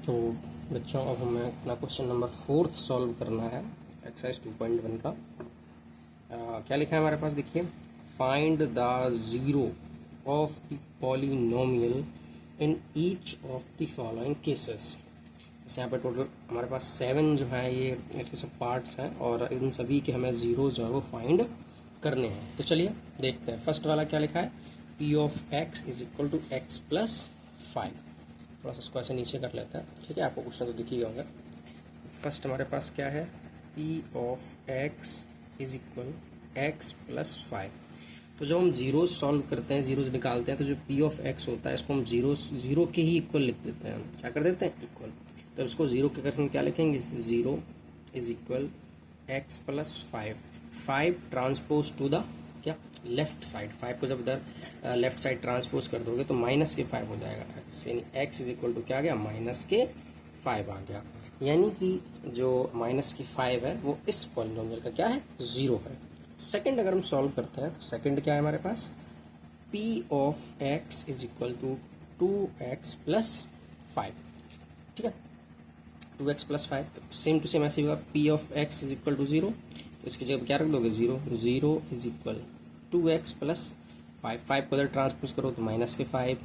तो बच्चों अब हमें अपना क्वेश्चन नंबर 4 सॉल्व करना है एक्सरसाइज 2.1 का। क्या लिखा है हमारे पास, देखिए, find the zero of the polynomial in each of the following cases. जैसे यहाँ पे टोटल हमारे पास 7 जो है ये इसके सब पार्ट्स हैं और इन सभी के हमें ज़ीरो जो है वो फाइंड करने हैं। तो चलिए देखते हैं। फर्स्ट वाला क्या लिखा है, p of x is equal to x plus 5। थोड़ा सा इसको ऐसे नीचे कर लेते हैं, ठीक है, आपको क्वेश्चन तो दिख ही होगा। फर्स्ट हमारे पास क्या है, p of x is equal x plus 5। तो जब हम जीरो सॉल्व करते हैं, जीरोज निकालते हैं, तो जो पी ऑफ एक्स होता है इसको हम जीरो के ही इक्वल लिख देते हैं। क्या कर देते हैं, इक्वल। तो इसको जीरो के करके क्या लिखेंगे, zero is equal x plus 5 transpose to the क्या, लेफ्ट साइड। 5 को जब इधर लेफ्ट साइड ट्रांसपोज कर दोगे तो माइनस के 5 हो जाएगा एक्स, यानी एक्स इज इक्वल टू क्या आ गया, माइनस के 5 आ गया। यानी कि जो माइनस की 5 है वो इस पॉलिनोमियल का क्या है, ज़ीरो है। सेकंड अगर हम सॉल्व करते हैं तो सेकंड क्या है हमारे पास, P of x is equal to 2x plus 5, ठीक है, 2x प्लस 5। तो सेम टू सेम ऐसे ही होगा, p of x is equal to 0, तो इसकी जगह क्या रख दोगे, 0 इज इक्वल 2x प्लस 5 को इधर ट्रांसपोज करो तो माइनस के 5,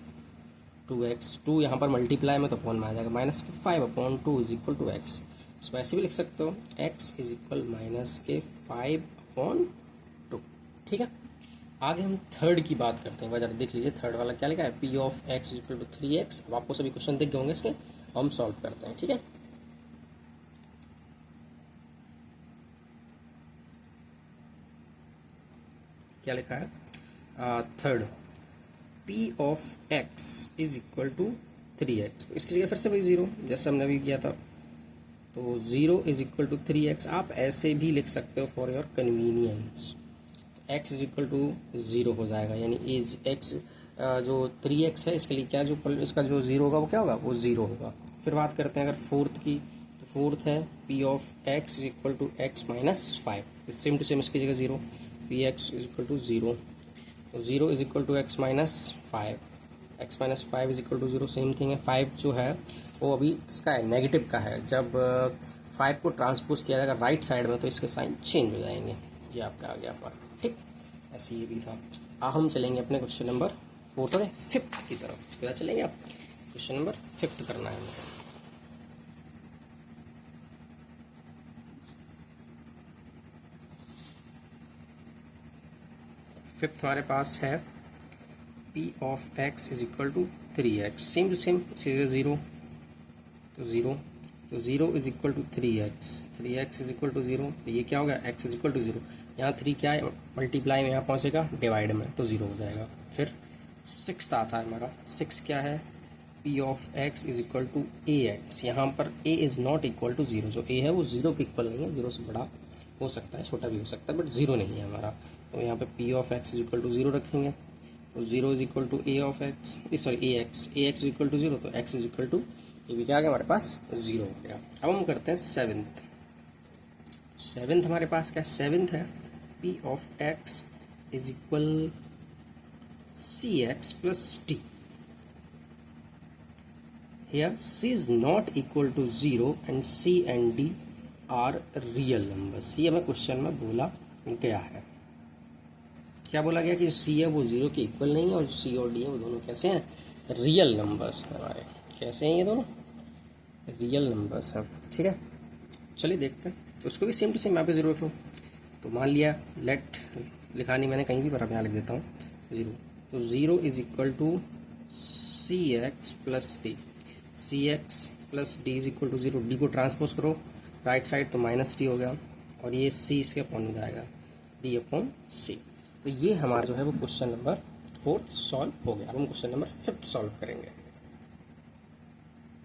2 यहाँ पर मल्टीप्लाई में तो अपॉन में आ जाएगा, माइनस के 5/2 इज इक्वल टू एक्स। इसको ऐसे भी लिख सकते हो, x इज इक्वल माइनस के 5/2, ठीक है। आगे हम थर्ड की बात करते हैं। जरा देख लीजिए थर्ड वाला क्या लिखा है, p of x is equal to 3x। अब आपको सभी क्वेश्चन दिख गए होंगे इसके, हम सॉल्व करते हैं, ठीक है। क्या लिखा है, third, p of x is equal to 3x। तो इसकी जगह फिर से वही 0 जैसे हमने अभी किया था, तो 0 इज इक्वल टू 3x। आप ऐसे भी लिख सकते हो for your convenience. x is equal to 0 हो जाएगा, यानी इज x जो 3x है इसके लिए क्या, जो इसका जो 0 होगा वो क्या होगा, वो 0 होगा। फिर बात करते हैं अगर फोर्थ की, तो फोर्थ है p of x is equal to x minus 5। Same to same इसकी जगह 0, p x is equal to 0, तो 0 is equal to x minus 5, x minus 5 is equal to 0। Same thing है, 5 जो है वो अभी इसका है, नेगेटिव का है। जब 5 को ट्रांसपोज किया जाएगा राइट साइड में तो इसके साइन चेंज हो जाएंगे। ये आपका आ गया पर, ठीक, ऐसे ये भी था। अब हम चलेंगे अपने क्वेश्चन नंबर 5th की तरफ। क्या चलेंगे आप, क्वेश्चन नंबर 5th करना है हमें। फिफ्थ हमारे पास है p of x is equal to 3x। Same to same इसी जगह 0, तो 0 is equal to 3x is equal to 0। तो ये क्या हो गया, x इज इक्वल टू 0। यहाँ 3 क्या है, मल्टीप्लाई में यहाँ पहुँचेगा डिवाइड में, तो 0 हो जाएगा। फिर 6th आता है हमारा, 6 क्या है, p of x is equal to ax। यहाँ पर a is not equal to 0, जो a है वो 0 के इक्वल नहीं है, 0 से बड़ा हो सकता है, छोटा भी हो सकता है, बट 0 नहीं है हमारा। तो यहाँ पे p of x is equal to 0 रखेंगे, तो 0 is equal to a of x, sorry a x is equal to 0, तो x इज इक्वल टू, ये भी क्या आ गया हमारे पास, 0 हो गया। अब हम करते हैं 7th हमारे पास क्या, 7th है p of x is equal c x plus t. Here c is not equal to 0 and c and d are real number. c हमें क्वेश्चन में बोला गया है, क्या बोला गया कि c है वो 0 के इक्वल नहीं है, और c और d है वो दोनों कैसे हैं, रियल नंबर्स हैं हमारे। कैसे हैं ये दोनों, रियल नंबर्स हैं, ठीक है। चलिए देखते हैं। तो उसको भी सेम टू सेम यहाँ पे 0 रख लो। तो मान लिया, लेट लिखा नहीं मैंने कहीं भी, पर अब यहाँ लिख देता हूँ 0। तो 0 is equal to c x plus d, c x plus d is equal to 0। D को ट्रांसपोज करो राइट साइड तो माइनस डी हो गया, और ये c इसके अपॉन हो जाएगा, d अपॉन c। तो ये हमारा जो है वो क्वेश्चन नंबर 4 सॉल्व हो गया। अब हम क्वेश्चन नंबर 5th सॉल्व करेंगे।